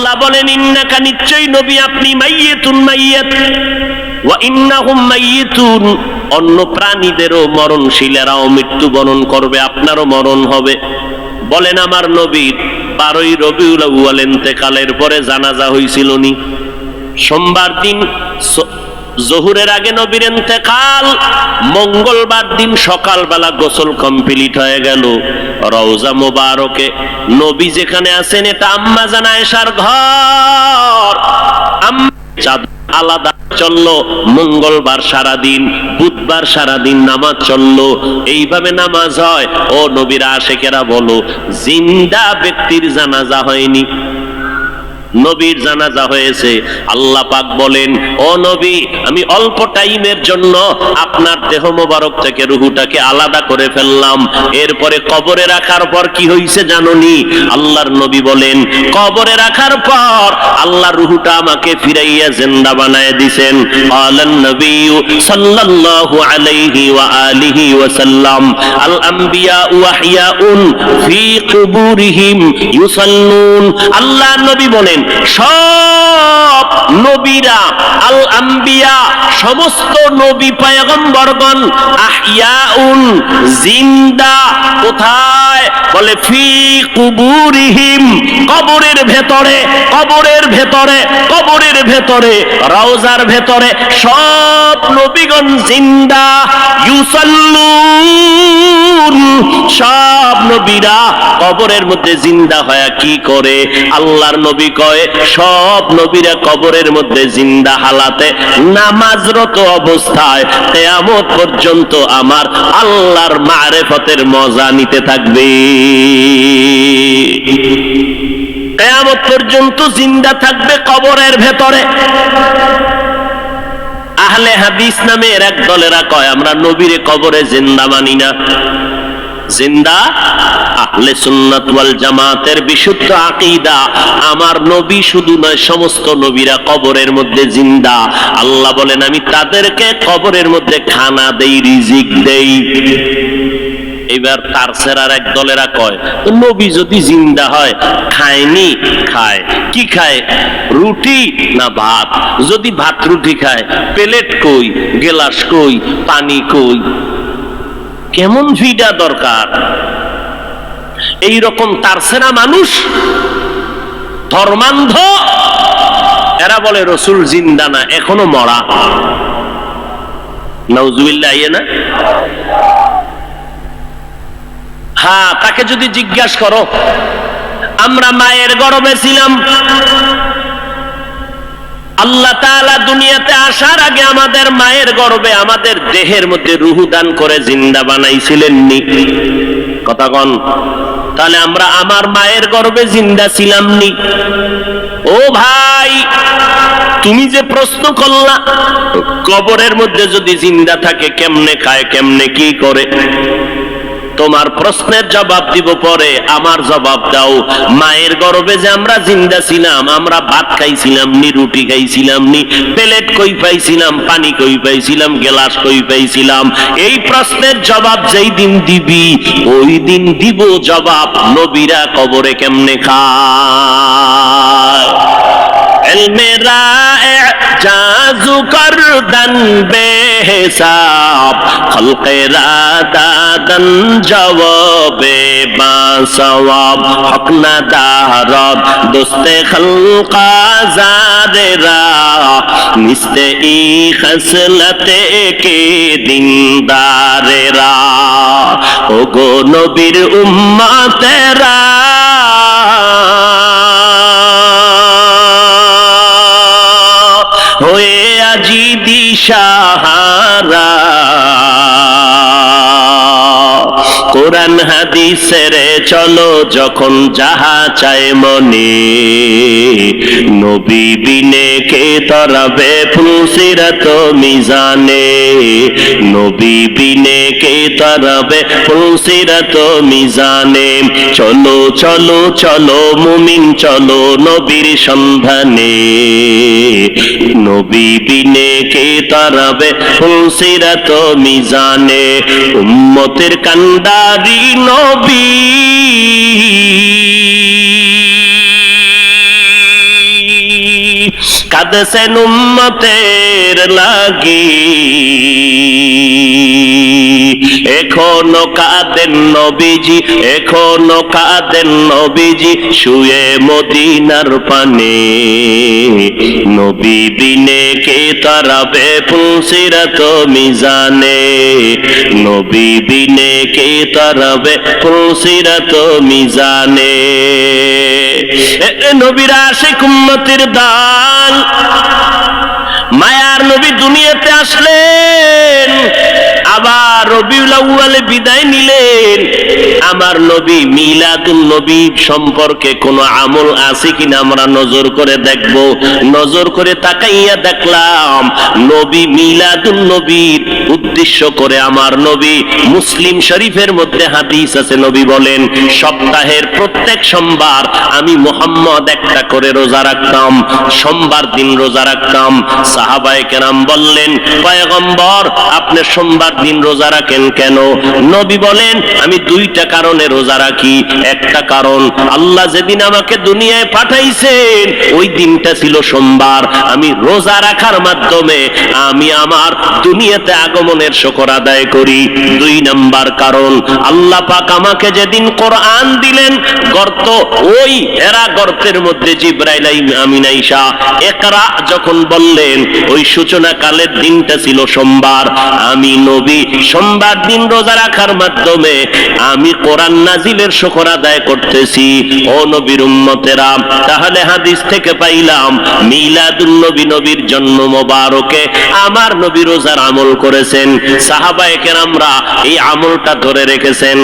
আল্লাহ বলেন ইন্নাকা নিশ্চয়ই নবী আপনি মাইয়িতুন মাইয়িত ওয়া ইন্নাহুম মাইয়িতুন, অন্য প্রাণীদেরও মরণশীলেরাও মৃত্যুবরণ করবে, আপনারও মরণ হবে। বলেন আমার নবীর 12ই রবিউল আউয়াল ইন্তেকালের পরে জানাজা হয়েছিল নি? সোমবার দিন জোহরের আগে নবীর ইন্তেকাল, মঙ্গলবার দিন সকালবেলা গোসল কমপ্লিট হয়ে গেল। রওজা মোবারকে নবী যেখানে আছেন এটা আম্মা জান আয়েশার ঘর। আলাদা চললো, মঙ্গলবার সারাদিন, বুধবার সারাদিন নামাজ চললো। এইভাবে নামাজ হয়। ও নবীর আশিকেরা বলো, জিন্দা ব্যক্তির জানাজা হয়নি, নবীর জানাজা হয়েছে। আল্লাহ পাক বলেন, ও নবী আমি অল্প টাইমের জন্য আপনার দেহ মোবারক থেকে রুহুটাকে আলাদা করে ফেললাম। এরপরে কবরে রাখার পর কি হয়েছে জানোনি? আল্লাহর নবী বলেন, কবরে রাখার পর আল্লাহ রুহুটা আমাকে ফিরাইয়া জিন্দা বানায় দিবেন। আলান নবী সাল্লাল্লাহু আলাইহি ওয়া আলিহি ওয়াসাল্লাম আল আম্বিয়া ওয়াহিয়াউন ফি কুবুরিহিম ইউসাল্লুন। আল্লাহ নবী বলেন সব নবীরা, আল আম্বিয়া সমস্ত নবী পয়গম্বরগণ, আহইয়াউন জিন্দা, কোথায়? বলে ফি কুবুরিহিম, কবরের ভেতরে, কবরের ভেতরে, কবরের ভেতরে, রওজার ভেতরে সব নবীগণ জিন্দা। ইউসাল্লুন, সব নবীরা কবরের মধ্যে জিন্দা হয়ে কি করে? আল্লাহর নবী কয় সব নবীরা কবরের মধ্যে জিন্দা হালাতে নামাজরত অবস্থায় কিয়ামত পর্যন্ত আমার আল্লাহর মারিফতের মজা নিতে থাকবে। কিয়ামত পর্যন্ত জিন্দা থাকবে কবরের ভেতরে। আহলে হাদিস নামের এক দলেরা কয় আমরা নবীরে কবরে জিন্দা মানি না। জিন্দা আহলে সুন্নাত ওয়াল জামাতের বিশুদ্ধ আকীদা, আমার নবী শুধু নয় সমস্ত নবীরা কবরের মধ্যে জিন্দা। আল্লাহ বলেন আমি তাদেরকে কবরের মধ্যে খানা দেই, রিজিক দেই। এবার তার সেরার এক দলেরা কয় নবী যদি জিন্দা হয় খায়নি, খায় কি খায়? রুটি না ভাত? যদি ভাত রুটি খায় প্লেট কই, গেলাস কই, পানি কই? কেমন ভিড়া দরকার? এই রকম তারসেরা মানুষ ধর্মান্ধ, এরা বলে রসুল জিন্দা না, এখনো মরা। নাউজুবিল্লাহ, না? হ্যাঁ, তাকে যদি জিজ্ঞাসা করো আমরা মায়ের গর্ভে ছিলাম, আল্লাহ তাআলা দুনিয়াতে আসার আগে আমাদের মায়ের গর্ভে আমাদের দেহের মধ্যে রূহ দান করে জিন্দা বানাইছিলেন নি? কথা কন। তাহলে আমরা আমার মায়ের গর্ভে জিন্দা ছিলাম নি? ও ভাই, তুমি যে প্রশ্ন করলা কবরের মধ্যে যদি জিন্দা থাকে কেমনে খায়, কেমনে কি করে, তোমার প্রশ্নের জবাব দিব পরে, আমার জবাব দাও। মায়ের গর্ভে যে আমরা জিন্দা ছিলাম, আমরা ভাত খাইছিলাম নি, রুটি খাইছিলাম নি, প্লেট কই পাইছিলাম, পানি কই পাইছিলাম, গ্লাস কই পাইছিলাম? এই প্রশ্নের জবাব যেই দিন দিবি ওই দিন দিব জবাব নবীরা কবরে কেমনে খায়। ইলমে জাজু করদন বেহিসাব, খলকেরা দাদন জওয়াবে বাসওয়াব, হক না দারদ দোস্তে খলকা জাদেরা, নিস্তে ই খসলতে কে দিনদারেরা। ও গো নবীর উম্মতেরা, হয়ে আজি দিশাহারা, কোরআন হাদিসের চলো যখন যাহা চায় মনে, নবী বিনে কে তরাবে ফুলসিরাত মিজানে, নবী বিনে কে তরাবে ফুলসিরাত মিজানে। চলো চলো চলো মুমিন চলো নবীর সন্ধানে, নবী বিনে কে তরাবে ফুলসিরাত মিজানে। উম্মতের কান্ডারি নবী, কাঁদেছেন উম্মতের লাগি, এখনো কাঁদেন নবীজি, এখনো কাঁদেন নবীজি, শুয়ে মদিনার পানে। নবী বিনে কে তারাবে পুলসিরাত মিজানে, নবী বিনে কে তারাবে পুলসিরাত মিজানে। নবীর আশিক উম্মতের দান, মায়ার নবী দুনিয়াতে আসলেন, আবার রবিউল আউয়ালে বিদায় নিলেন। আমার নবী মিলাদুন নবী সম্পর্কে কোন আমল আছে কিনা আমরা নজর করে দেখব। নজর করে তাকাইয়া দেখলাম নবী মিলাদুন নবীর উদ্দেশ্য করে আমার নবী, মুসলিম শরীফের মধ্যে হাদিস আছে, নবী বলেন সপ্তাহের প্রত্যেক সোমবার আমি মুহাম্মদ একটা করে রোজা রাখতাম, সোমবার দিন রোজা রাখতাম। সাহাবায়ে কেরাম বললেন, পয়গম্বর আপনি সোমবার দিন রোজা রাখেন কেন? নবী বলেন আমি দুইটা কারণে রোজা রাখি। একটা কারণ, আল্লাহ যেদিন আমাকে দুনিয়ায় পাঠাইছেন ওই দিনটা ছিল সোমবার, আমি রোজা রাখার মাধ্যমে আমি আমার দুনিয়াতে আগমনের শুকর আদায় করি। দুই নাম্বার কারণ, আল্লাহ পাক আমাকে যেদিন কোরআন দিলেন, গর্ত ওই হেরা গর্তের মধ্যে জিবরাইল আমিন আয়েশা ইকরা যখন বললেন ওই সূচনা কালের দিনটা ছিল সোমবার। আমি নবী সোমবার দিন রোজা রাখার মাধ্যমে আমি কোরআন নাজিলের শুকর আদায় করতেছি। ও নবীর উম্মতেরা, তাহলে হাদিস থেকে পাইলাম মিলাদুন নবী, নবীর জন্ম মোবারকে আমার নবী রোজার আমল করেছেন। সাহাবায়ে কেরামরা এই আমলটা ধরে রেখেছেন।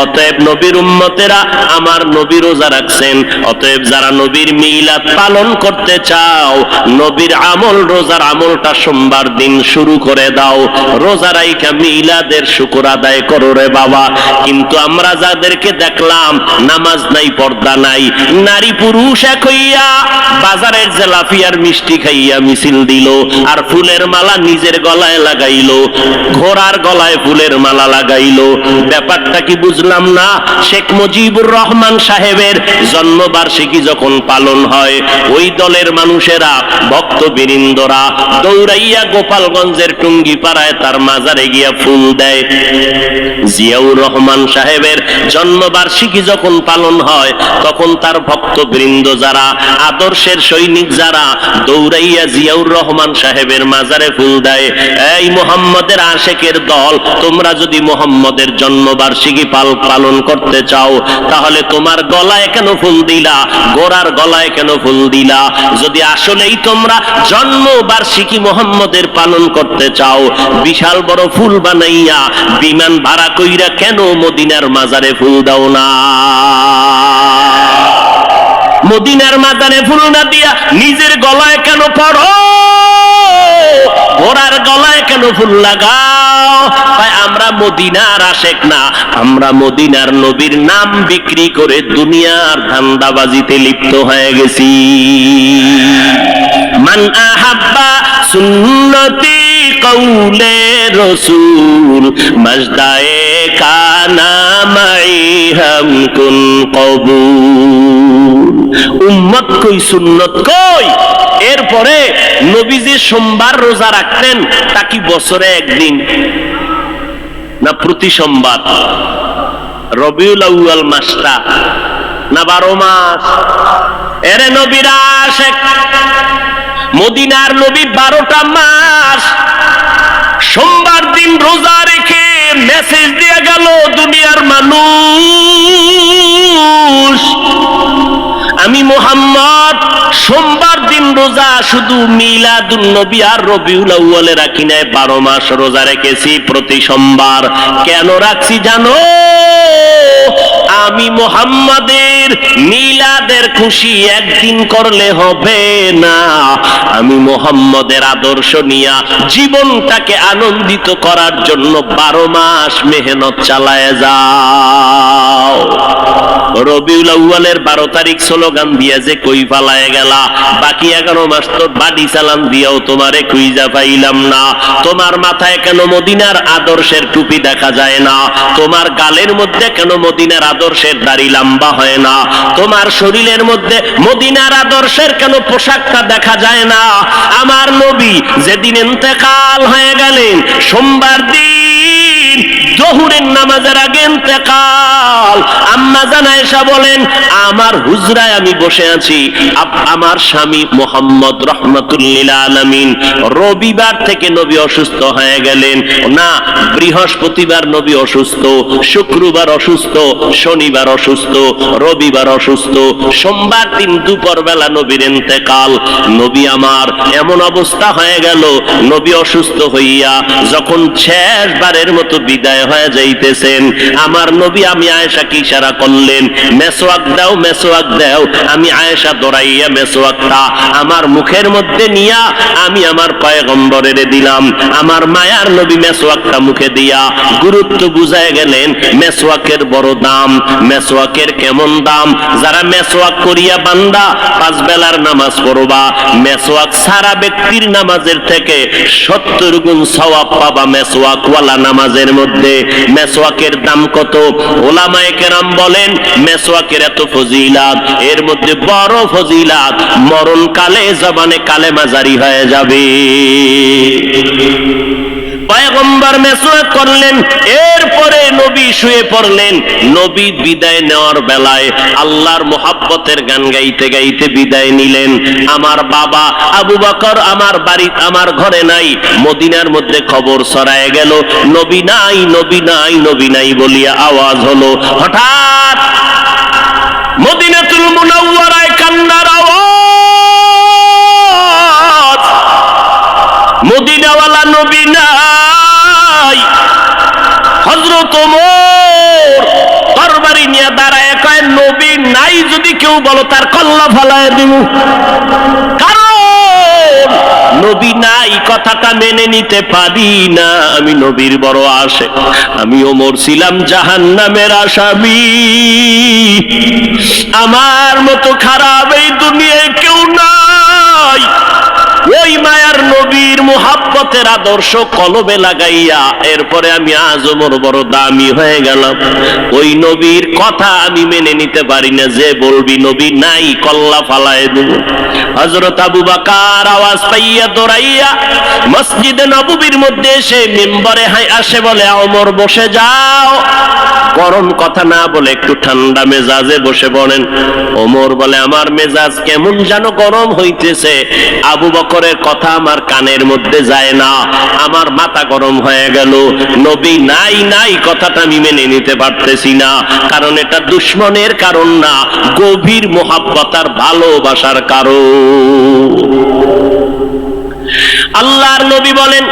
অতএব নবীর উম্মতেরা আমার নবী রোজা রাখছেন। অতএব যারা নবীর মিলাদ পালন করতে চাও, নবীর আমল রোজার আমলটা সোমবার দিন শুরু করে দাও। রোজা রাইখা মিলাদের শুকর আদায় করো রে বাবা। কিন্তু আমরা যাদেরকে দেখলাম নামাজ নাই, পর্দা নাই, নারী পুরুষ এক হইয়া বাজারের জেলাফিয়ার মিষ্টি খাইয়া মিছিল দিল, আর ফুলের মালা নিজের গলায় লাগাইলো, ঘোড়ার গলায় ফুলের মালা লাগাইলো। ব্যাপারটা কি বুঝলাম না। শেখ মুজিবুর রহমান সাহেবের জন্মবার্ষিকী যখন পালন হয়, ওই দলের মানুষেরা, ভক্তবৃন্দরা দৌড়াইয়া গোপালগঞ্জের টুঙ্গি পাড়ায় তার মাজারে গিয়া ফুল দেয়। জিয়াউর রহমান সাহেবের জন্মবার্ষিকী যখন পালন হয়, তখন তার ভক্তবৃন্দ যারা, আদর্শের সৈনিক যারা, দৌড়াইয়া জিয়াউর রহমান সাহেবের মাজারে ফুল দেয়। এই মুহাম্মদের আশেকের দল, তোমরা যদি মুহাম্মদের জন্মবার্ষিকী পালন করতে চাও, তাহলে তোমার গলায় কেন ফুল দিলা? গোরার গলায় কেন ফুল দিলা? যদি আসলেই তোমরা জন্মবার্ষিকী মুহাম্মদের পালন করতে চাও, বিশাল বড় ফুল বানাইয়া বিমান ভাড়া কইরা কেন মদিনার মাজারে ফুল দাও না? মদিনার মাজারে ফুল না দিয়া নিজের গলায় কেন পড়ো? ঘোড়ার গলায় কেন ফুল লাগাও? তাই আমরা মদিনার আশেক না, আমরা মদিনার নবীর নাম বিক্রি করে দুনিয়ার ধান্দাবাজিতে লিপ্ত হয়ে গেছি। মান আহাব্বা সুন্নতি কৌলে রসুল মজদায়ে কানা মাই হামকুন কবুল। উম্মত কই, সুন্নত কই? এরপরে নবীজি সোমবার রোজা রাখতেন, তা কি বছরে একদিন না প্রতি সোমবার? রবিউল আউয়াল মাসটা না 12 মাস? এরে নবীর আশেক, মদিনার নবী 12টা মাস সোমবার দিন রোজা রেখে মেসেজ দিয়ে গেল দুনিয়ার মানুষ, আমি মুহাম্মদ সোমবার দিন রোজা শুধু মিলাদুন নবী আর রবিউল আউয়ালে রাখি নাই, 12 মাস রোজা রেখেছি প্রতি সোমবার। কেন রাখছি জানো? আমি মুহাম্মাদের মিলাদের খুশি একদিন করলে হবে না, আমি মুহাম্মাদের আদর্শ নিয়া জীবনটাকে আনন্দিত করার জন্য 12 মাস মেহনত চালায় যাও। রবিউল আউয়ালের 12 তারিখ স্লোগান দিয়া যে কই পালায় গেলা, বাকি 11 মাস তো বাড়ি চালান দিয়াও তোমারে খুঁজা পাইলাম না। তোমার মাথায় কেন মদিনার আদর্শের টুপি দেখা যায় না? তোমার গালের মধ্যে কেন মদিনার আদর্শের দাড়ি লম্বা হয় না? তোমার শরীরের মধ্যে মদিনার আদর্শের কেন পোশাকটা দেখা যায় না? আমার নবী যেদিন ইন্তেকাল হয়ে গেলেন, সোমবার দিন জোহরের নামাজের আগে ইন্তেকাল, আম্মা জান আয়েশা বলেন, আমার হুজরায় আমি বসে আছি, আমার স্বামী মুহাম্মদ রাহমাতুল লিল আলামিন রবিবার থেকে নবী অসুস্থ হয়ে গেলেন। না, বৃহস্পতিবার নবী অসুস্থ, শুক্রবার অসুস্থ, শনিবার অসুস্থ, রবিবার অসুস্থ, সোমবার দিন দুপুর বেলা নবীর ইন্তেকাল। নবী আমার এমন অবস্থা হয়ে গেল, নবী অসুস্থ হইয়া যখন শেষবারের মতো বিদায় হয়ে যাইতেছেন, আমার নবী আমি আয়েশাকে ইশারা করলেন, মেসওয়াক দাও, মেসওয়াক দাও। আমি আয়েশা দৌড়াইয়া মেসওয়াকটা আমার মুখের মধ্যে নিয়া আমি আমার পয়গম্বরের দিলাম। আমার মায়ার নবী মেসওয়াকটা মুখে দিয়া গুরুত্ব বুঝায় গেলেন, মেসওয়াকের বড় দাম, মেসওয়াকের কেমন দাম। যারা মেসওয়াক করিয়া বান্দা 5 বেলার নামাজ পড়বা, মেসওয়াক সারা ব্যক্তির নামাজের থেকে 70 গুণ সওয়াব পাবা মেসওয়াক ওয়ালা নামাজের মধ্যে। মেসওয়াকের দাম কত? ওলামায়ে কেরাম বলেন, মেসওয়াকের এত ফজিলাত, এর মধ্যে বড় ফজিলাত, মরণকালে জবানে কালেমা জারি হয়ে যাবে। পয়গম্বর মেসওয়াক করলেন, এরপরে নবী শুয়ে পড়লেন। নবী বিদায় নেওয়ার বেলায় আল্লাহর মোহাব্বতের গান গাইতে গাইতে বিদায় নিলেন। আমার বাবা আবু বকর আমার বাড়ি, আমার ঘরে নাই, মদিনার মধ্যে খবর ছড়ায় গেল, নবী নাই, নবী নাই, নবী নাই বলিয়া আওয়াজ হলো। হঠাৎ মদিনাতুল মুনাওয়ারায় কান্নার আওয়াজ, মদিনাওয়ালা নবী নাই। হযরত ওমর তরবারি নিয়ে দাঁড়ায় কয়, নবী নাই যদি কেউ বলো তার কল্লা ফালায় দিব। কারণ নবী নাই কথাটা মেনে নিতে পারি না, আমি নবীর বড় আশিক। আমি ওমর ছিলাম জাহান্নামের আসামি, আমার মতো খারাপ এই দুনিয়ায় কেউ নাই। ওই মায়ার নবীর মুহাব্বতের আদর্শ কলবে লাগাইয়া এরপরে আমি আজ ওমর বড় দামি হয়ে গেলাম। ওই নবীর কথা আমি মেনে নিতে পারি না, যে বলবি নবী নাই কল্লা ফালায় দেব। হযরত আবু বকর আওয়াজ পাইয়া দৌড়াইয়া মসজিদে নববীর মধ্যে এসে মিম্বরে আসে, বলে, ওমর বসে যাও। গরম কথা না বলে একটু ঠান্ডা মেজাজে বসে পড়েন। ওমর বলে, আমার মেজাজ কেমন যেন গরম হইতেছে, আবু বকরের কথা আমার কানের মধ্যে যায় না, আমার মাথা গরম হয়ে গেল। নবী নাই নাই কথাটা আমি মেনে নিতে পারতেছি না, কারণ এটা দুশ্মনের কারণ না, গভীর মুহাব্বত আর ভালোবাসার কারণ। আল্লাহর নবী বলেন,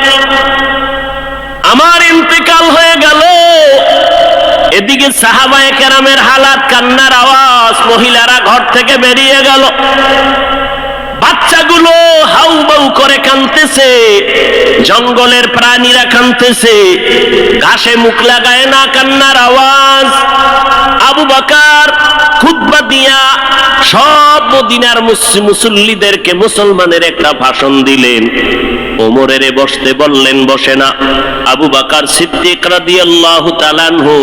আমার ইন্তেকাল হয়ে গেল। এদিকে সাহাবায়ে কেরামের হালাত, কান্নার আওয়াজ, মহিলারা ঘর থেকে বেরিয়ে গেল, বাচ্চাগুলো হাউ বাউ করে কাঁদতেছে, জঙ্গলের প্রাণীরা কাঁদতেছে, ঘাসে মুখ লাগায় না, কান্নার আওয়াজ। আবু বকর খুতবা দিয়া সব মদিনার মুসল্লিদেরকে মুসলমানের একটা ভাষণ দিলেন। ওমরের বসতে বললেন, বসে না। আবু বকর সিদ্দিক রাদিয়াল্লাহু তাআলা আনহু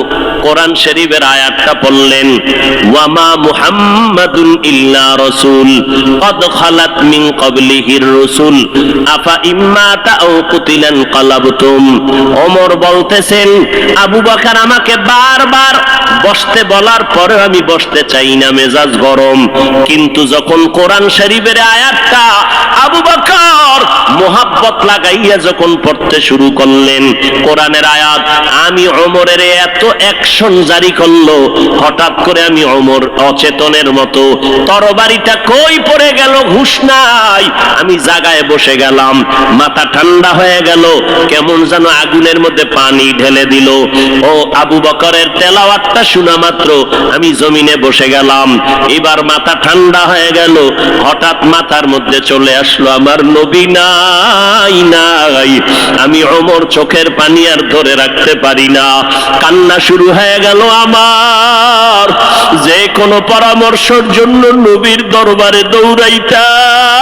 কোরআন শরীফের আয়াতটা পড়লেন, ওয়ামা মুহাম্মাদুন ইল্লা রাসূল কদ খালাত মিন ক্বাবলিহির রাসূল আফা ইম্মাতা আও কুতিলান ক্বালাবতুম। ওমর বলতেছেন, আবু বকর আমাকে বারবার বসতে বলার পরে আমি বসতে চাই না, মেজাজ গরম। কিন্তু যখন কোরআন শরীফের আয়াতটা আবু বকর মোহাব্বত লাগাইয়া যখন পড়তে শুরু করলেন, কোরআনের আয়াত, আমি ওমরের এত অ্যাকশন জারি করলো, হঠাৎ করে আমি ওমর অচেতনের মতো, তরবারিটা কই পড়ে গেল হুঁশ নাই, আমি জায়গায় বসে গেলাম, মাথা ঠান্ডা হয়ে গেল, কেমন যেন আগুনের মধ্যে পানি ঢেলে দিল। ও আবু বকরের তেলাওয়াতটা শোনা মাত্র আমি জমিনে বসে গেলাম। এবার মাথা ঠান্ডা হয়ে গেল, হঠাৎ মাথার মধ্যে চলে আসলো, আমার নবী নাই নাই। আমি ওমর চোখের পানি আর ধরে রাখতে পারি না, কান্না শুরু হয়ে গেল আমার। যে কোনো পরামর্শের জন্য নবীর দরবারে দৌড়াইতাম,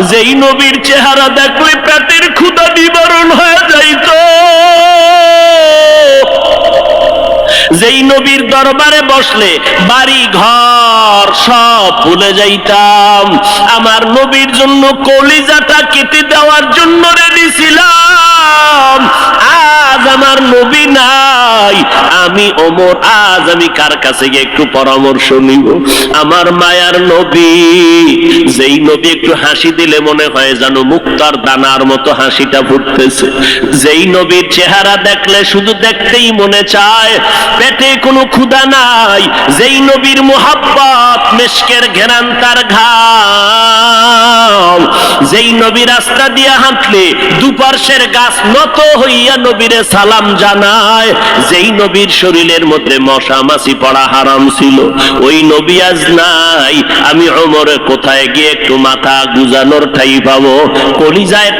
যেই নবীর চেহারা দেখলে পেটের ক্ষুধা নিবারণ হয়ে যাইত, যেই নবীর দরবারে বসলে বাড়ি ঘর সব ভুলে যাইতাম। আমার নবীর জন্য কলিজাটা কেটে দেওয়ার জন্য রেডি ছিলাম। আজ আমার নবী নাই, আমি ওমর, আজ আমি কার কাছে গিয়ে একটু পরামর্শ নিব? আমার মায়ার নবী, যেই নবী একটু হাসি দিলে মনে হয় যেন মুক্তার দানার মতো হাসিটা ফুটতেছে, যেই নবীর চেহারা দেখলে শুধু দেখতেই মনে চায়, পেটে কোনো ক্ষুধা নাই, যেই নবীর মুহাব্বত মেশকের ঘেরান তার ঘাম, যেই নবী রাস্তা দিয়ে হাঁটলে দুপার্শ্বের গাছ নত হইয়া নবীরে সালাম জানায়, যেই নবীর শরীরের মধ্যে মশা মাছি পড়া হারাম ছিল, ওই নবী আজ নাই। আমি ওমরে কোথায় গিয়ে একটু মাথা গুজানোর ঠাই পাবো, কলিজায়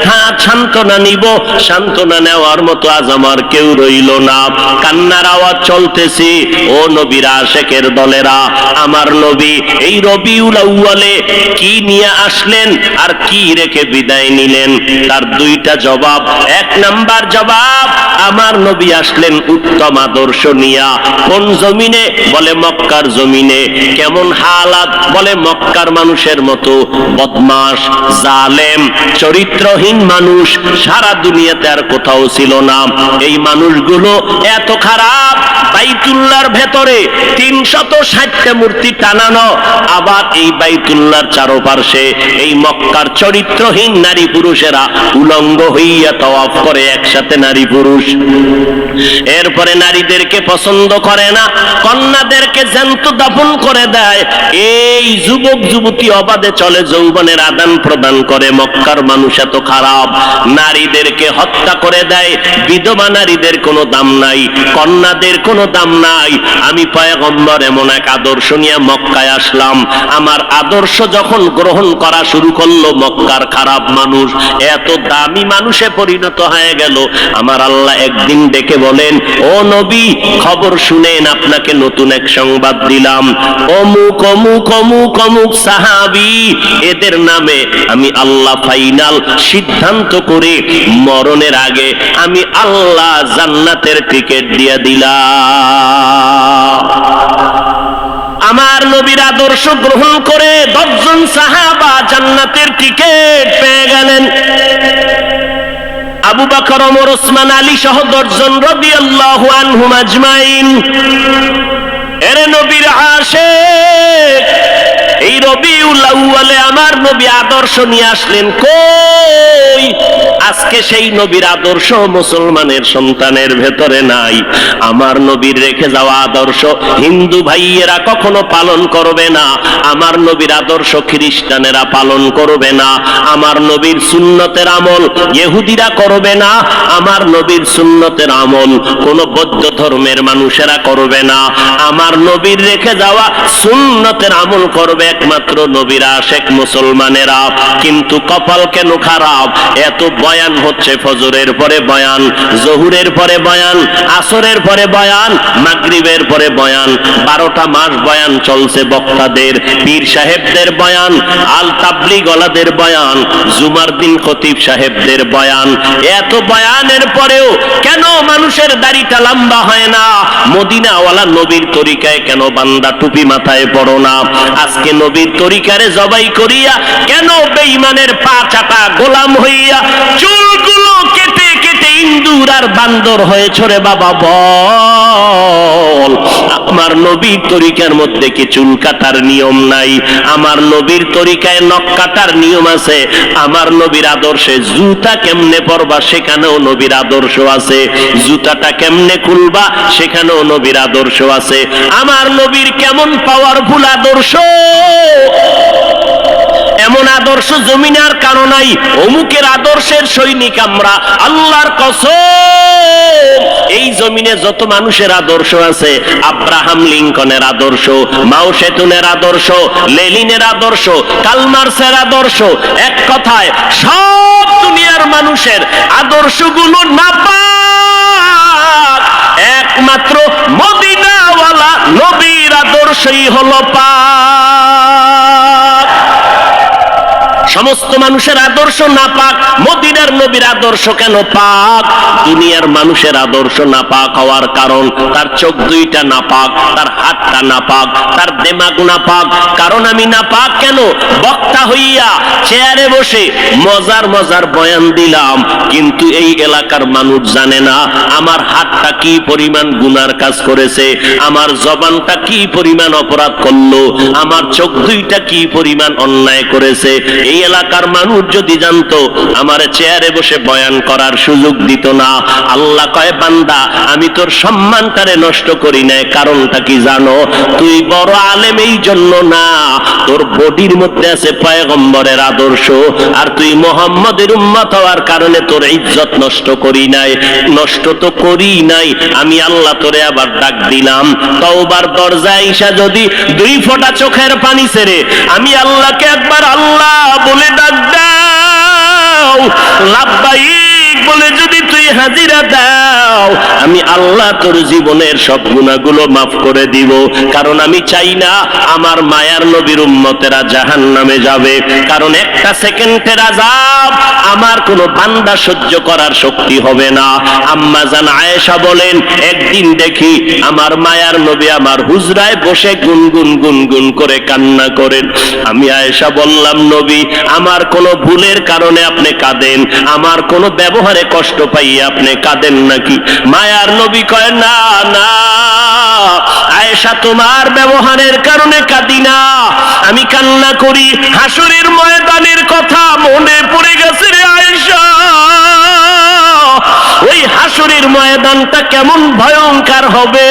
সান্ত্বনা নিব? সান্ত্বনা নেওয়ার মতো আজ আমার কেউ রইল না। কান্নার আওয়াজ চলতেছে। ও নবীর আশেকের দলেরা, আমার নবী এই রবিউল আউয়ালে কি নিয়ে আসলেন আর কি রেখে বিদায় নিলেন? তার দুইটা জবাব। এক নাম্বার জবাব, আমার নবী আসলেন উত্তম আদর্শ নিয়া। কোন জমিনে? বলে মক্কার জমিনে। কেমন হালাত? বলে মক্কার মানুষের মতো বদমাশ, জালেম, চরিত্রহীন মানুষ সারা দুনিয়াতে আর কোথাও ছিল না। এই মানুষগুলো এত খারাপ, বাইতুল্লাহর ভেতরে 360টা মূর্তি টানানো, আবার এই বাইতুল্লাহর চারপাশে এই মক্কার চরিত্রহীন নারী পুরুষেরা উলঙ্গ হইয়া তাওয়াফ করে একসাথে নারী পুরুষ। এরপরে নারীদেরকে পছন্দ করে না, কন্যাদেরকে জ্যান্ত দাফন করে দেয়। এই যুবক যুবতী অবাধে চলে, যৌবনের আদান প্রদান করে। মক্কার মানুষ এত খারাপ, নারীদেরকে হত্যা করে দেয়। বিধবা নারীদের কোনো দাম নাই, কন্যাদের কোনো দাম নাই। আমি পয়গম্বর এমন এক আদর্শ নিয়ে মক্কায় আসলাম। আমার আদর্শ যখন গ্রহণ করা শুরু করলো, মক্কার খারাপ মানুষ এত দামি মানুষে পরিণত হয়ে গেল। আমার আল্লাহ একদিন ডেকে বলেন, ও নবী, খবর শুনেন, আপনাকে নতুন এক সংবাদ দিলাম। অমুক অমুক অমুক অমুক সাহাবী, এদের নামে আমি আল্লাহ ফাইনাল সিদ্ধান্ত করে মরণের আগে আমি আল্লাহ জান্নাতের টিকিট দিয়ে দিলাম। আমার নবীর আদর্শ গ্রহণ করে 10 জন সাহাবা জান্নাতের টিকিট পেয়ে গেলেন। আবু বকর, ওমর, ওসমান, আলী সহ 10 জন রাদিয়াল্লাহু আনহুম আজমাইন। এর নবীর আশিক, এই রবিউল আউয়ালে আমার নবী আদর্শ নিয়ে আসলেন। কই? আজকে সেই নবীর আদর্শ মুসলমানের সন্তানের ভেতরে নাই। আমার নবীর রেখে যাওয়া আদর্শ হিন্দু ভাইয়েরা কখনো পালন করবে না। আমার নবীর আদর্শ খ্রিস্টানেরা পালন করবে না। আমার নবীর সুন্নতের আমল ইহুদিরা করবে না। আমার নবীর সুন্নতের আমল কোন বৌদ্ধ ধর্মের মানুষেরা করবে না। আমার নবীর রেখে যাওয়া সুন্নতের আমল করবে একমাত্র নবীর আশিক মুসলমানেরা। কিন্তু কপাল কেন খারাপ, এত বয়ান হচ্ছে, ফজরের পরে বয়ান, জোহরের পরে বয়ান, আসরের পরে বয়ান, মাগরিবের পরে বয়ান, 12টা মাস বয়ান চলছে বক্তাদের, পীর সাহেবদের বয়ান, আল তাবলিগওয়ালাদের বয়ান, জুমার দিন খতিব সাহেবদের বয়ান। এত বয়ানের পরেও কেন মানুষের দাড়িটা লম্বা হয় না? মদিনাওয়ালা নবীর তরিকায় কেন বান্দা টুপি মাথায় পড়ো না? আজকে নবীর তরিকারে জবাই করিয়া কেন বেঈমানের পা চাটা গোলাম হইয়া চুলগুলো কেটে কেটে ইন্দুর আর বান্দর হয়েছ রে বাবা? বল, আমার নবীর তরিকার মধ্যে কি চুল কাটার নিয়ম নাই? আমার নবীর তরিকায় নখ কাটার নিয়ম আছে। আমার নবীর আদর্শে জুতা কেমনে পরবা সেখানেও নবীর আদর্শ আছে। জুতাটা কেমনে খুলবা সেখানেও নবীর আদর্শ আছে। আমার নবীর কেমন পাওয়ারফুল আদর্শ! এমন আদর্শ জমিনে আর কারো নাই। অমুকের আদর্শের সৈনিক আমরা, আল্লাহর কসম। এই জমিনে যত মানুষের আদর্শ আছে, আব্রাহাম লিঙ্কনের আদর্শ, মাও সেতুনের আদর্শ, লেনিনের আদর্শ, কালমার্সের আদর্শ, এক কথায় সব দুনিয়ার মানুষের আদর্শগুলো নাপাক। একমাত্র মদিনাওয়ালা নবীর আদর্শই হলো পাক। সমস্ত মানুষের আদর্শ নাপাক, মদিনার নবীর আদর্শ কেন পাক? দুনিয়ার মানুষের আদর্শ নাপাক হওয়ার কারণ তার চোখ দুইটা নাপাক, তার হাতটা নাপাক, তার দিমাগ নাপাক। কারণ আমি নাপাক কেন? বক্তা হইয়া চেয়ারে বসে মজার মজার বয়ান দিলাম, কিন্তু এই এলাকার মানুষ জানে না আমার হাতটা কি পরিমাণ গুনার কাজ করেছে, আমার জবানটা কি পরিমাণ অপরাধ করলো, আমার চোখ দুইটা কি পরিমাণ অন্যায় করেছে। এই এলাকার মানুষ যদি জানতো, আমার চেয়ারে বসে বয়ান করার সুযোগ দিত না। আল্লাহ কয়, বান্দা আমি তোর সম্মানটারে নষ্ট করি নাই, কারণটা কি জানো? তুই বড় আলেম এই জন্য না, তোর বডির মধ্যে আছে পয়গম্বরের আদর্শ, আর তুই মুহাম্মদের উম্মত হওয়ার কারণে তোর ইজ্জত নষ্ট করি নাই। নষ্ট তো করি নাই, আমি আল্লাহ তোরে আবার ডাক দিলাম, তওবার দরজায় ঈশা যদি 2 ফোঁটা চোখের পানি ছেড়ে আমি আল্লাহকে একবার আল্লাহ বলে ডাক দাও, লাব্বাইক বলে যদি তুই হাজিরা দাও, আমি আল্লাহ তোর জীবনের সব গুনাহগুলো মাফ করে দিব। কারণ আমি চাই না আমার মায়ার নবীর উম্মতেরা জাহান্নামে যাবে, কারণ একটা সেকেন্ডের আযাব আমার কোন বান্দা সহ্য করার শক্তি হবে না। আম্মা জান আয়েশা বলেন, একদিন দেখি আমার মায়ার নবী আমার হুজরায় বসে গুনগুন গুনগুন করে কান্না করেন। আমি আয়েশা বললাম, নবী আমার কোন ভুলের কারণে আপনি কাঁদেন, আমার কোন ব্যবহারে কষ্ট পাইয়ে আপনি কাঁদেন নাকি? মায়ার নবী কয়, না না আয়েশা, তোমার ব্যবহারের কারণে কাঁদি না, আমি কান্না করি হাসরের ময়দানের কথা মনে পড়ে গেছে রে আয়েশা। ওই হাসরের ময়দানটা কেমন ভয়ঙ্কর হবে,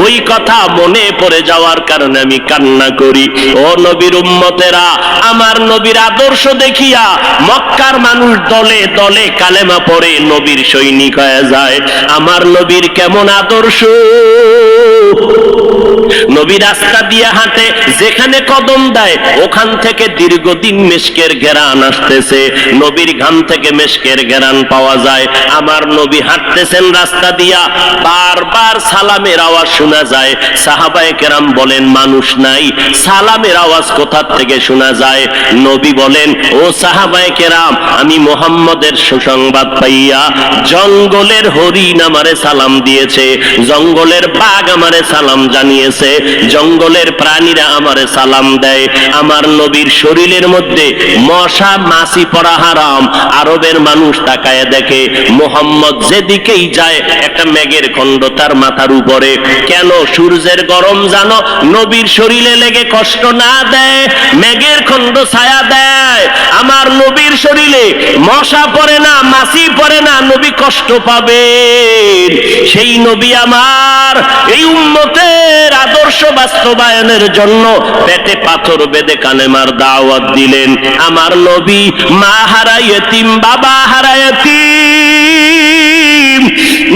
ওই কথা মনে পড়ে যাওয়ার কারণে আমি কান্না করি। ও নবীর উম্মতেরা, আমার নবীর আদর্শ দেখিয়া মক্কার মানুষ দলে দলে কালেমা পড়ে নবীর সৈনিক হয়ে যায়। আমার নবীর কেমন আদর্শ! নবী রাস্তা দিয়ে হাঁটে, যেখানে কদম দেয় ওখান থেকে দীর্ঘদিন মেশকের ঘেরান আসতেছে, নবীর ঘাম থেকে মেশকের ঘেরান পাওয়া যায়। আমার নবী হাঁটতেছেন রাস্তা দিয়া, বারবার সালামের আওয়াজ শোনা যায়। সাহাবায়ে কেরাম বলেন, মানুষ নাই, সালামের আওয়াজ কোথা থেকে শোনা যায়? নবী বলেন, ও সাহাবায়ে কেরাম, আমি মুহাম্মদের সুসংবাদ পাইয়া জঙ্গলের হরিণ আমারে সালাম দিয়েছে, জঙ্গলের বাঘ আমারে সালাম জানিয়েছে, জঙ্গলের প্রাণীরা আমারে সালাম দেয়। আমার নবীর শরীরের মধ্যে মশা মাছি পড়া হারাম। আরবের মানুষ তাকায় দেখে মুহাম্মদ যেদিকেই যায় একটা মেঘের খণ্ড তার মাথার উপরে। কেন? সূর্যের গরম জানো নবীর শরীরে লেগে কষ্ট না দেয়, মেঘের খণ্ড ছায়া দেয়। আমার নবীর শরীরে মশা পড়ে না, মাছি পড়ে না, নবী কষ্ট পাবেন। সেই নবী আমার এই উম্মতের আদর্শ বাস্তবায়নের জন্য পেটে পাথর বেঁধে কালেমার দাওয়াত দিলেন। আমার নবী মা হারা ইয়েতিম, বাবা হারা ইয়েতিম।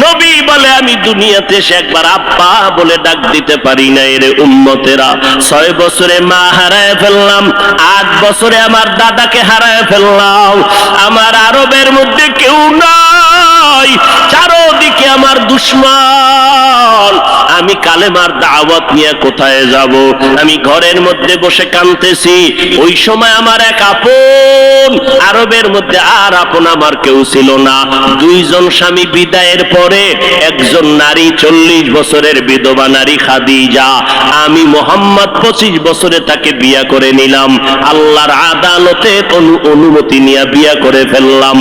নবী বলে, আমি দুনিয়াতে এসে একবার আব্বা বলে ডাক দিতে পারি না রে উম্মতেরা। 6 বছরে মা হারায় ফেললাম, 8 বছরে আমার দাদাকে হারায় ফেললাম। আমার আরবের মধ্যে কেউ নাই, চারদিকে আমার দুশমন। আমি কালেমার দাওয়াত নিয়ে কোথায় যাব? আমি ঘরের মধ্যে বসে কাঁদতেছি। ওই সময় আমার এক আপন, আরবের মধ্যে আর আপন আমার কেউ ছিল না। 2 জন স্বামী বিদায়ের পরে একজন নারী, 40 বছরের বিধবা নারী খাদিজা। আমি মুহাম্মদ 25 বছরে তাকে বিয়া করে নিলাম, আল্লাহর আদালতে অনুমতি নিয়ে বিয়া করে ফেললাম।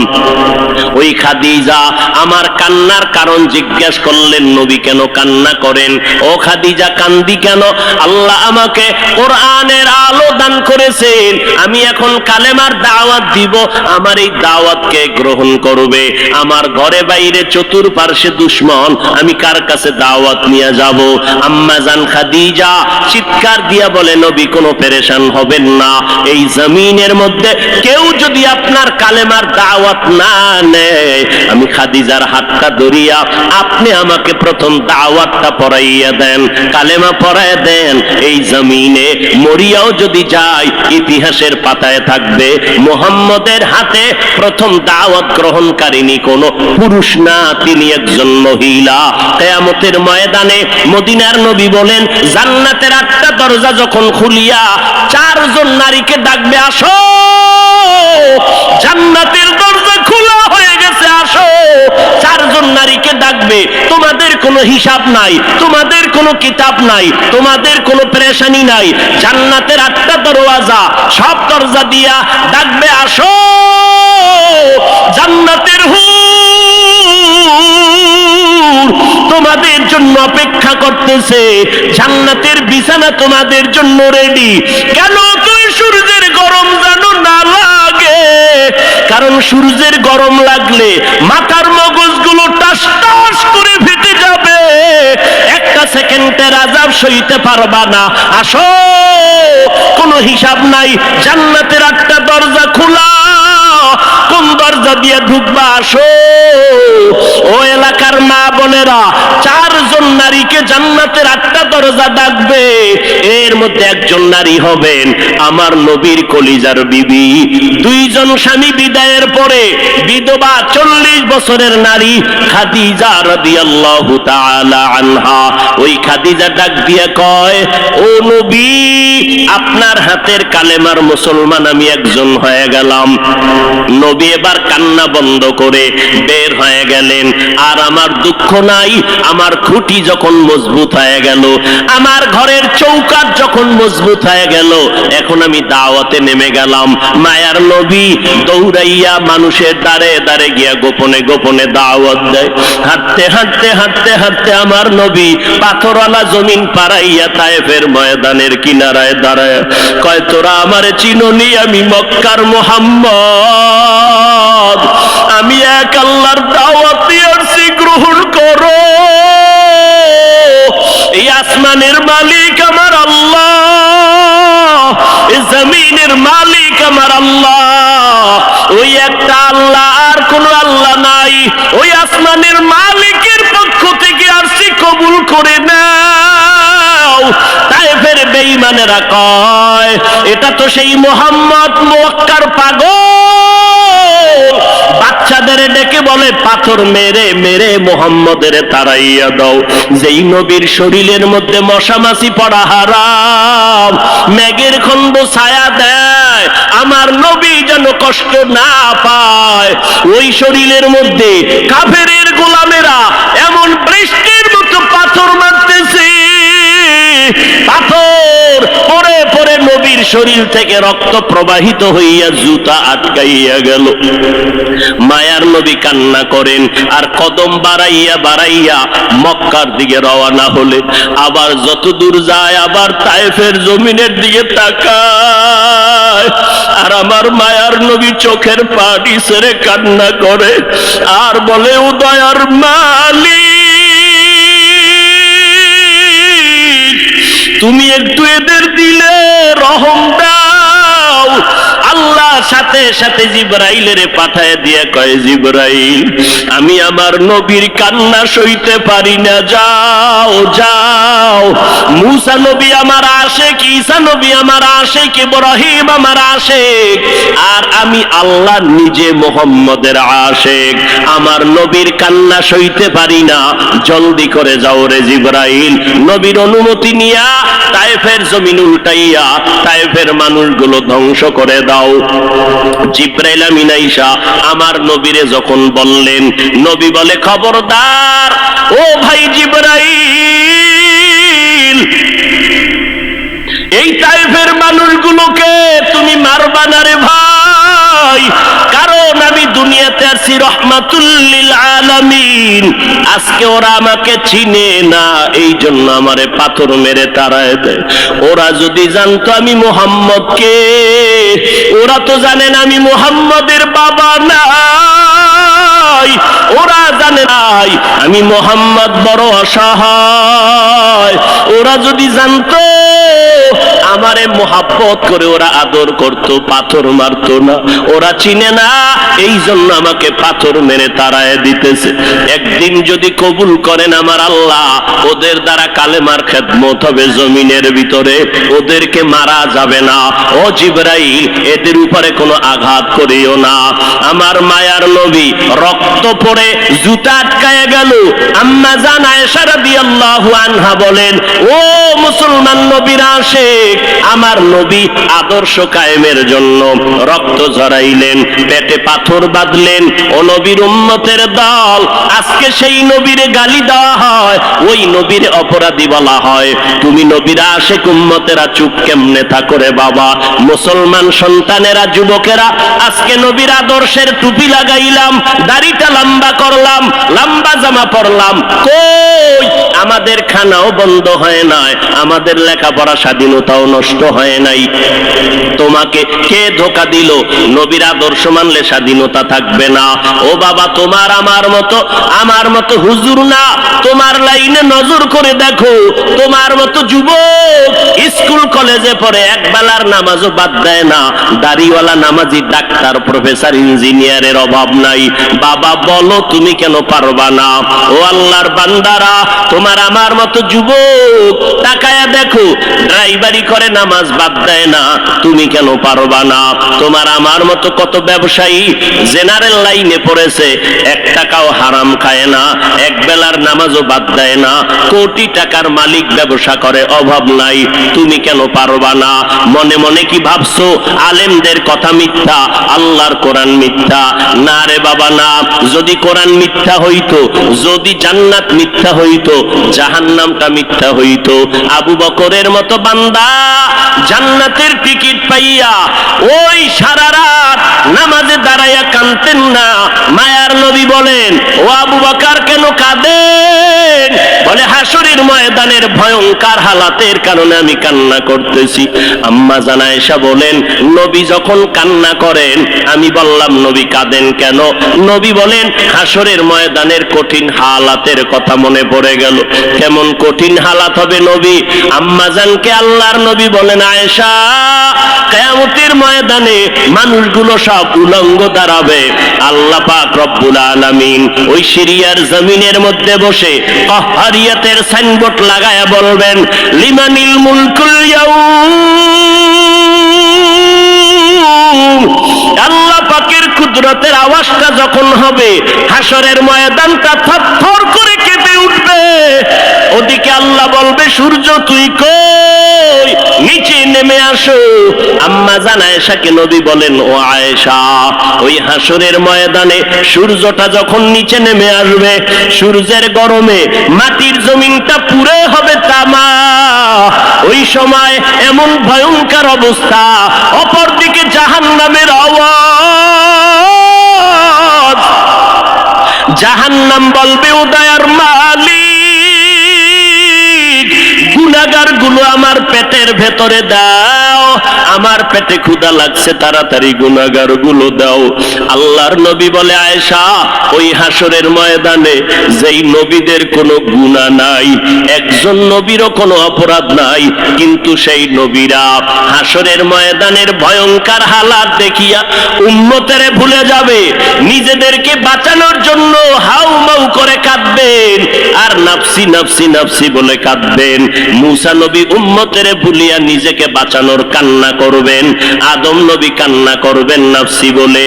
ওই খাদিজা আমার কান্নার কারণ জিজ্ঞাসা করলেন, নবী কেন কান্না করেন? ও খাদিজা কান্দি কেন? আল্লাহ আমাকে কোরআনের আলো দান করেছেন, আমি এখন কালেমার দাওয়াত দিব, আমার এই দাওয়াতকে গ্রহণ করবে। আমার ঘরে বাইরে চতুর্পার্শ্বে দুশমন, আমি কার কাছে দাওয়াত নিয়ে যাব? আম্মা জান খাদিজা চিৎকার দিয়া বলে, নবী কোনো পেরেশান হবেন না, এই জমিনের মধ্যে কেউ যদি আপনার কালেমার দাওয়াত না নেয়, আমি খাদিজার হাতটা ধরিয়া আপনি আমাকে প্রথম দাওয়াতটা পড়াইয়া দেন, কালেমা পড়াইয়া দেন। এই জমিনে মরিয়াও যদি যায়, ইতিহাসের পাতায় থাকবে মুহাম্মদের হাতে প্রথম দাওয়াত গ্রহণকারিনী কোন পুরুষ না, তিনি একজন মহিলা। কিয়ামতের ময়দানে মদিনার নবী বলেন, জান্নাতের 8টা দরজা যখন খুলিয়া 4 জন নারীকে ডাকবে, আসো, জান্নাতের দরজা খোলা হয়ে গেছে, আসো। 4 জন নারীকে ডাকবে, তোমাদের কোনো হিসাব নাই, তোমাদের কোনো কিতাব নাই, তোমাদের কোনো পেরেশানি নাই। জান্নাতের 8টা দরওয়াজা, সব দরজা দিয়া ডাকবে, আসো, জান্নাতের হুর তোমাদের জন্য অপেক্ষা করতেছে, জান্নাতের বিছানা তোমাদের জন্য রেডি। কেন? তুই সূর্যের গরম জানো না লাগে, কারণ সূর্যের গরম লাগলে মাথার মগজগুলো টাস টাস করে ফেটে যাবে, একটা সেকেন্ডের আযাব সইতে পারবা না। আসো, কোনো হিসাব নাই, জান্নাতের 8টা দরজা খোলা, কোন দরজা দিয়ে ঢুকবা, আসো। ও এলাকার মা বোনেরা, 4 জন নারীকে জান্নাতের 8টা দরজা ডাকবে, এর মধ্যে একজন নারী হবেন আমার নবীর কলিজার বিবি। 2 জন স্বামী বিদায়ের পরে বিধবা 40 বছরের নারী খাদিজা রাদিয়াল্লাহু তাআলা আনহা। ওই খাদিজা ডাক দিয়ে কয়, ও নবী, আপনার হাতের কালেমার মুসলমান আমি একজন হয়ে গেলাম। নবী এবার কান্না বন্ধ করে বের হয়ে গেলেন। আর আমার দুঃখ নাই, আমার খুঁটি যখন মজবুত হয়ে গেল, আমার ঘরের চৌকাঠ যখন মজবুত হয়ে গেল, এখন আমি দাওয়াতে নেমে গেলাম। মায়ার নবী দৌড়াইয়া মানুষের দ্বারে দ্বারে গিয়া গোপনে গোপনে দাওয়াত দেয়। হাঁটতে হাঁটতে হাঁটতে হাঁটতে আমার নবী পাথরওয়ালা জমিন পাড়াইয়া তায়েফের ময়দানের কিনারায় দাঁড়ায় কয়, তোরা আমারে চিনোনি, আমি মক্কার মুহাম্মদ, আমি এক আল্লাহর দাওয়াত দিয়েছি, গ্রহণ করো। এই আসমানের মালিক আমার আল্লাহ, এই জমিনের মালিক আমার আল্লাহ, ওই একটা আল্লাহ, আর কোন আল্লাহ নাই। ওই আসমানের মালিকের পক্ষ থেকে আসছি, কবুল করে নাও। তায়েফের বেঈমানেরা কয়, এটা তো সেই মুহাম্মদ মক্কার পাগল। বাচ্চাদের ডেকে বলে, পাথর মেরে মেরে মুহাম্মদের তাড়াইয়া দাও। যেই নবীর শরীরের মধ্যে মশা মাছি পড়া হারাম, মেঘের খণ্ড ছায়া দেয়, আমার নবী যেন কষ্ট না পায়। ওই শরীরের মধ্যে কাফেরের গোলামেরা এমন বৃষ্টির মতো পাথর মারতেছে, পাথর পরে পরে নবীর শরীর থেকে রক্ত প্রবাহিত হইয়া জুতা আটকাইয়া গেল। মায়ার নবী কান্না করেন, আর কদম বাড়াইয়া বাড়াইয়া মক্কার দিকে রওনা হলে আবার যত দূর যায় আবার তায়েফের জমিনের দিকে তাকায়, আর আমার মায়ার নবী চোখের পানি ছেড়ে কান্না করে আর বলে, ও দয়ার মালিক, তুমি একটু এদের দিলে রহম দাও। আল্লাহ সাথে সাথে জিবরাইলের পাঠায় দিয়ে কয়, জিবরাইল, আমি আমার নবীর কান্না সইতে পারি না, যাও যাও। মুসা নবী আমার আশেক, ঈসা নবী আমার আশেক, ইব্রাহিম আমার আশেক, আর আমি আল্লাহ নিজে মুহাম্মদের আশেক। আমার নবীর কান্না সইতে পারি না, জলদি করে যাও রে জিবরাইল। নবীর অনুমতি নিয়া তায়েফের জমিন উল্টাইয়া তায়েফের মানুষগুলো ধ্বংস করে দাও। জিবরাইল আমিন আইসা আমার নবীরে যখন বললেন, নবী বলে, খবরদার ও ভাই জিবরাইল, এই তায়েফের মানুষগুলোকে তুমি মারবা না রে ভাই, কারণ আমি দুনিয়াতে আসি রহমাতুল লিল আলামিন। আজকে ওরা আমাকে চিনে না, এই জন্য আমারে পাথর মেরে তাড়ায় দেয়। ওরা যদি জানতো আমি মুহাম্মদকে, ওরা তো জানেন আমি মুহাম্মদের বাবা নাই, ওরা জানে নাই আমি মুহাম্মদ বড় অসহায়। ওরা যদি জানতো আমারে মোহাব্বত করে ওরা আদর করত, পাথর মারতো না। ওরা চিনে না, এই জন্য আমাকে পাথর মেরে তাড়ায় দিতেছে। একদিন যদি কবুল করেন আমার আল্লাহ, ওদের দ্বারা কালেমার খেদমত হবে জমিনের ভিতরে, ওদেরকে মারা যাবে না। ও জিবরাইল, এদের উপরে কোনো আঘাত করিও না। আমার মায়ার নবী রক্ত পড়ে জুতা আটকায় গেল। আম্মা জান আয়েশা রাদিয়াল্লাহু আনহা বলেন, ও মুসলমান নবীর আশিক, আমার নবী আদর্শ কায়েমের জন্য রক্ত ঝরাইলেন, পেটে পাথর বাঁধলেন। ও নবীর উম্মতের দল, আজকে সেই নবীর গালি দেওয়া হয়, ওই নবীর অপরাধী বলা হয়। তুমি নবীর আশিক উম্মতেরা চুপ কেমনে থাকো রে বাবা? মুসলমান সন্তানেরা, যুবকেরা, আজকে নবীর আদর্শের টুপি লাগাইলাম, দাড়িটা লম্বা করলাম, লম্বা জামা পরলাম, কই আমাদের খানাও বন্ধ হয় নাই, আমাদের লেখাপড়া স্বাধীনতাও নষ্ট হয় নাই। তোমাকে কে ধোকা দিল? নবীর আদর্শ মানলে স্বাধীনতা থাকবে না। ও বাবা, তোমার আমার মতো হুজুর না, তোমার লাইনে নজর করে দেখো, তোমার মতো যুবক স্কুল কলেজে পড়ে এক বেলার নামাজও বাদ দেয় না, দাড়িওয়ালা নামাজি ডাক্তার প্রফেসর ইঞ্জিনিয়ারের অভাব নাই। বাবা বলো, তুমি কেন পারবা না? ও আল্লাহর বান্দারা, তোমার আমার মতো যুবক তাকায়া দেখো, ড্রাইভারি করে নামাজ বাদ দেয় না, তুমি কেন পারবা না? তোমার আমার মতো কত ব্যবসায়ী জেনারেল লাইনে পড়েছে, এক টাকাও হারাম খায় না, এক বেলার নামাজও বাদ দেয় না, কোটি টাকার মালিক, ব্যবসা করে, অভাব নাই, তুমি কেন পারবা না? মনে মনে কি ভাবছো আলেমদের কথা মিথ্যা, আল্লাহর কোরআন মিথ্যা? না রে বাবা না। যদি কোরআন মিথ্যা হইতো, যদি জান্নাত মিথ্যা হইতো, জাহান্নামটা মিথ্যা হইতো। আবু বকরের মতো বান্দা জান্নাতের টিকিট পাইয়া ওই সারা রাত নামাজে দাঁড়াইয়া কাঁদতেন না। মায়ার নবী বলেন, ও আবু বকর কেন কাঁদেন? বলে, হাসরের ময়দানের ভয়ঙ্কর হালাতের কারণে আমি কান্না করতেছি। আম্মা জান আয়েশা বলেন, নবী যখন কান্না করেন, আমি বললাম নবী কাঁদেন কেন? নবী বলেন, হাসরের ময়দানের কঠিন হালাতের কথা মনে পড়ে গেল। কেমন কঠিন হালাত হবে নবী? আম্মা জানকে আল্লাহর নবী বলেন, আয়েশা, কিয়ামতের ময়দানে মানুষগুলো সব উলঙ্গ দাঁড়াবে। আল্লাহ পাক রব্বুল আলামিন ওই সিরিয়ার জমিনের মধ্যে বসে কাহরিয়াতের সাইনবোর্ড লাগায়া বলবেন, লিমানিল মুলকুল ইয়াউম। আল্লাহ পাকের কুদরতের আওয়াজটা যখন হবে, হাসরের ময়দানটা থরথর করে কেঁপে উঠবে। ওদিকে আল্লাহ বলবে, সূর্য তুই কই? নিচে নেমে আসো। আম্মা জান আয়েশাকে নবী বলেন, ও আয়েশা, ওই হাসরের ময়দানে সূর্যটা যখন নিচে নেমে আসবে, সূর্যের গরমে মাটির জমিনটা পুড়ে হবে তামা। ওই সময় এমন ভয়ঙ্কর অবস্থা, অপরদিকে জাহান্নামের আওয়াজ। জাহান্নাম বলবে, ও দয়ার মালিক, গুনাহগার গুলো আমার পেটের ভেতরে দাও, আমার পেটে ক্ষুধা লাগছে, তাড়াতাড়ি গুনাহগার গুলো দাও। আল্লাহর নবী বলে, আয়েশা, ওই হাসরের ময়দানে যেই নবীদের কোনো গুনাহ নাই, একজন নবীরও কোনো অপরাধ নাই, কিন্তু সেই নবীরা হাসরের ময়দানের ভয়ঙ্কর হালাত দেখিয়া উম্মতেরে ভুলে যাবে, নিজেদেরকে বাঁচানোর জন্য হাউমাউ করে কাঁদবেন, আর নাফসি নাফসি নাফসি বলে কাঁদবেন। মুসা নবী উম্মতেরে ভুলিয়া নিজেকে বাঁচানোর কান্না করবেন, আদম নবী কান্না করবেন নাফসি বলে।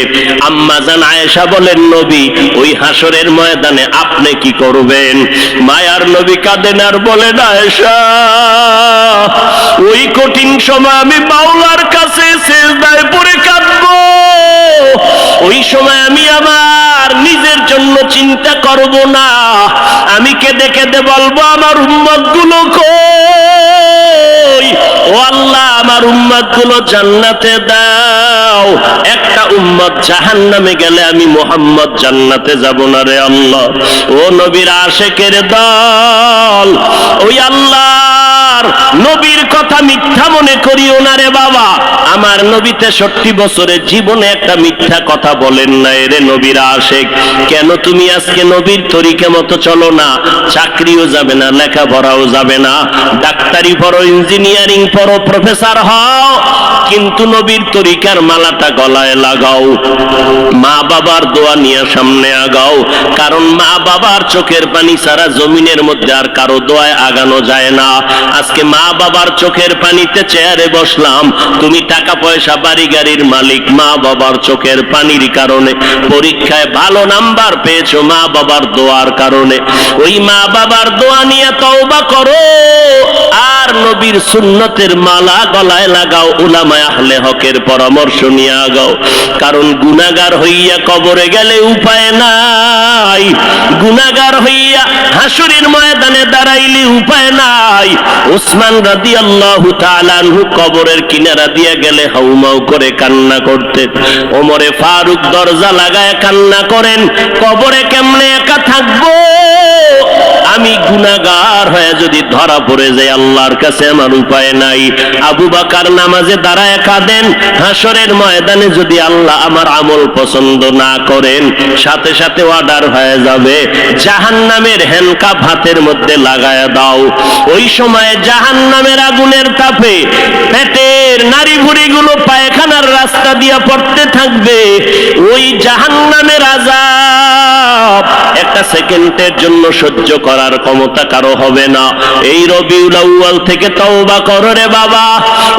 আম্মা জান আয়েশা বলেন, নবী, ওই হাসরের ময়দানে আপনি কি করবেন? মায়ার নবী কাঁদেন আর বলেন, আয়েশা, ওই কঠিন সময় আমি মাওলার কাছে সিজদায় পড়ে কাঁদবো। ওই সময় আমি আমার নিজের জন্য চিন্তা করব না, আমি কেঁদে কেঁদে বলবো, আমার উম্মত গুলো কই? ও আল্লাহ, আমার উম্মত গুলো জান্নাতে দাও। একটা উম্মত জাহান্নামে গেলে আমি মুহাম্মদ জান্নাতে যাব না রে আল্লাহ। ও নবীর আশিকের দল, ওই আল্লাহ আমার নবীর কথা মিথ্যা মনে করিও না রে বাবা। আমার নবী 63 বছরে জীবনে একটা মিথ্যা কথা বলেন না রে নবীর আশিক। কেন তুমি আজকে নবীর তরিকা মতো চলো না? চাকরিও যাবে না, লেখাপড়াও যাবে না, ডাক্তারি পড়ো, ইঞ্জিনিয়ারিং পড়ো, প্রফেসর হও, কিন্তু নবীর তরিকার মালাটা গলায় লাগাও, মা বাবার দোয়া নিয়ে সামনে আগাও। কারণ মা বাবার চোখের পানি ছাড়া জমিনের মধ্যে আর কারো দোয়ায় আগানো যায় না। আজকে মা বাবার চোখের পানিতে চেয়ারে বসলাম, তুমি টাকা পয়সা বাড়ি গাড়ির মালিক, মা বাবার চোখের পানির কারণে পরীক্ষায় ভালো নাম্বার পেয়েছো মা বাবার দোয়ার কারণে। ওই মা বাবার দোয়া নিয়ে তওবা করো আর নবীর সুন্নতের মালা গলায় লাগাও, উলামায়ে আহলে হকের পরামর্শ নিয়ে আগাও। কারণ গুনাহগার হইয়া কবরে গেলে উপায় নাই, গুনাহগার হইয়া হাসরের ময়দানে দাঁড়াইলে উপায় নাই। ওসমান রাদিয়াল্লাহু তাআলা আনহু কবরের কিনারা দিয়ে গেলে হাউমাউ করে কান্না করতেন। ওমরে ফারুক দরজা লাগায় কান্না করেন, কবরে কেমনে একা থাকবো, আমি গুনাহগার হয়ে যদি ধরা পড়ে যাই আল্লাহর কাছে আমার উপায় নাই। আবু বকর নামাজে দাঁড়ায় কাঁদেন, হাসরের ময়দানে যদি আল্লাহ আমার আমল পছন্দ না করেন সাথে সাথে অর্ডার হয়ে যাবে জাহান্নামের হ্যান্ডকাপ হাতের মধ্যে লাগায়া দাও। ওই সময় জাহান্নামের আগুনের তাপে পেটের নাড়ি ভুঁড়িগুলো পায়খানার রাস্তা দিয়ে পড়তে থাকবে। ওই জাহান্নামের আযাব একটা সেকেন্ডের জন্য সহ্য করার ক্ষমতা কারো হবে না। এই রবিউল আউয়াল থেকে তওবা করো রে বাবা।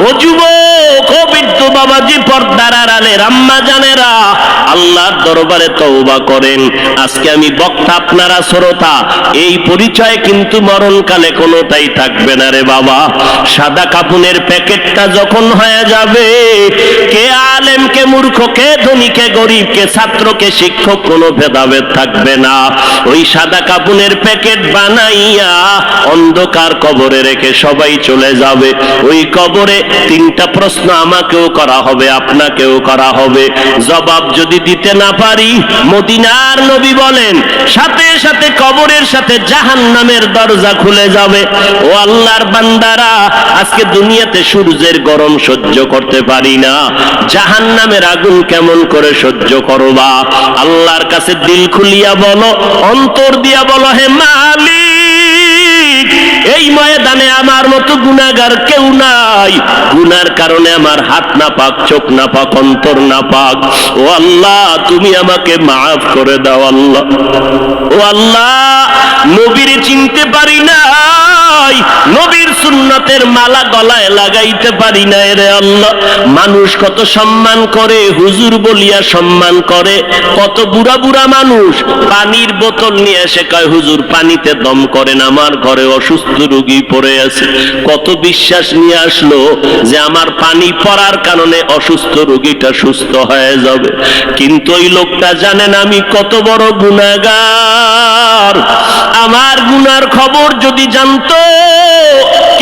ও যুবক, ও বৃদ্ধ বাবাজি, পর্দার আড়ালের আম্মা জানেরা, আল্লাহর দরবারে তওবা করেন। আজকে আমি বক্তা, আপনারা শ্রোতা, এই পরিচয় কিন্তু মরণকালে কোনোটাই থাকবে না রে বাবা। সাদা কাপুনের প্যাকেটটা যখন হয়ে যাবে, কে আলেম কে মূর্খ, কে ধনী কে গরিব, কে ছাত্র কে শিক্ষক, কোনো ভেদাভেদ থাকবে না। ওই সাদা কাপুনের প্যাকেট বানাইয়া অন্ধকার কবরে রেখে সবাই চলে যাবে। ওই কবরে 3টা প্রশ্ন আমাকেও করা হবে, আপনাকেও করা হবে। জবাব যদি দিতে না পারি, মদিনার নবী বলেন সাথে সাথে কবরের সাথে জাহান্নামের দরজা খুলে যাবে। ও আল্লাহর বান্দারা, আজকে দুনিয়াতে সূর্যের গরম সহ্য করতে পারি না, জাহান্নামের আগুন কেমন করে সহ্য করবা? আল্লাহর কাছে দিল খুলিয়া বলো, অন্তর দিয়া বলো, হে মালিক, এই ময়দানে আমার মতো গুনাহগার কেউ নাই। গুনার কারণে আমার হাত না পাক, চোখ না পাক, অন্তর না পাক। ও আল্লাহ, তুমি আমাকে মাফ করে দাও আল্লাহ। ও আল্লাহ, নবীরে চিনতে পারি নাই, নবীর সুন্নতের মালা গলায় লাগাইতে পারি না রে আল্লাহ। মানুষ কত সম্মান করে, হুজুর বলিয়া সম্মান করে। কত বুড়া বুড়া মানুষ পানির বোতল নিয়ে এসে কয়, হুজুর পানিতে দম করেন, আমার ঘরে অসুস্থ রোগী পড়ে আছে। কত বিশ্বাস নিয়ে আসলো যে আমার পানি পড়ার কারণে অসুস্থ রোগীটা সুস্থ হয়ে যাবে। কিন্তু ওই লোকটা জানেন আমি কত বড় গুনাহগার। আমার গুনার খবর যদি জানতো,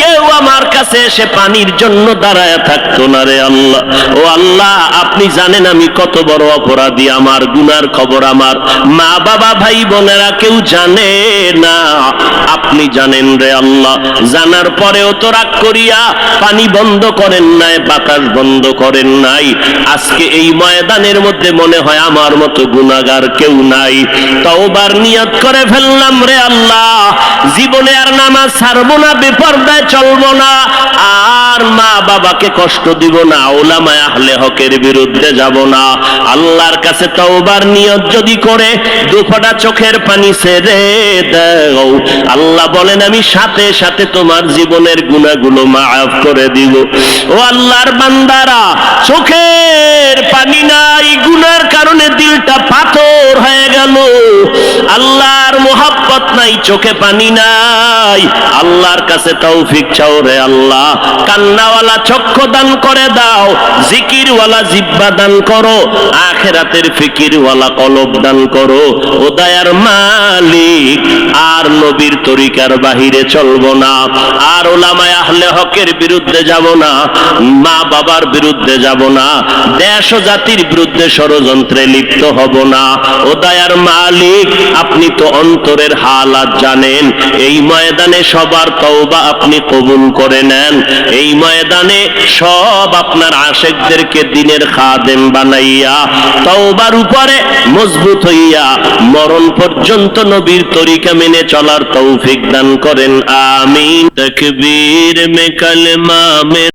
কেউ আমার কাছে এসে পানির জন্য দাঁড়ায় থাকতো না রে আল্লাহ। ও আল্লাহ, আপনি জানেন আমি কত বড় অপরাধী। আমার গুনার খবর আমার মা বাবা ভাই বোনেরা কেউ জানে না, আপনি জানেন রে আল্লাহ। জানার পরেও তো রাগ করিয়া পানি বন্ধ করেন নাই, বাতাস বন্ধ করেন নাই। আজকে এই ময়দানের মধ্যে মনে হয় আমার মতো গুনাহগার কেউ নাই। তওবার নিয়ত করে ফেললাম রে আল্লাহ, জীবনে আর নামাজ ছাড়বো না, বেপরদায় চলবো না, আর মা বাবাকে কষ্ট দিব না, উলামায়ে আহলে হকের বিরুদ্ধে যাব না। আল্লাহর কাছে তওবার নিয়ত যদি করে দুফোঁটা চোখের পানি ছেড়ে দাও, আল্লাহ বলেন আমি সাথে সাথে তোমার জীবনের গুনাহগুলো মাফ করে দিব। ও আল্লাহর বান্দারা, চোখের পানি নাই, গুনার কারণে দিলটা পাথর হয়ে গেল। আল্লাহর মোহাব্বত নাই, চোখে পানি নাই। আল্লাহর কাছে তৌফিক চাও রে আল্লাহ। কান্নাওয়ালা চক্ষু দান করে দাও, জিকিরওয়ালা জিহ্বা দান করো, আখিরাতের ফিকিরওয়ালা কলব দান করো। ও দয়ার মালিক, আর নবীর তরিকার বাহিরে চলবো না, আর উলামায়ে আহলে হকের বিরুদ্ধে যাব না, মা বাবার বিরুদ্ধে যাব না, দেশ ও জাতির বিরুদ্ধে ষড়যন্ত্রে লিপ্ত হব না। ও দয়ার দয়ার মালিক, আপনি তো অন্তরের হালাত জানেন। এই ময়দানে সবার তওবা আপনি কবুল করে নেন। এই ময়দানে সব আপনার আশিকদেরকে দ্বীনের খাদেম বানাইয়া তওবার উপরে মজবুত হইয়া মরণ পর্যন্ত নবীর তরিকা মেনে চলার তৌফিক দান করেন। আমিন। তাকবীর মে কালেমা মে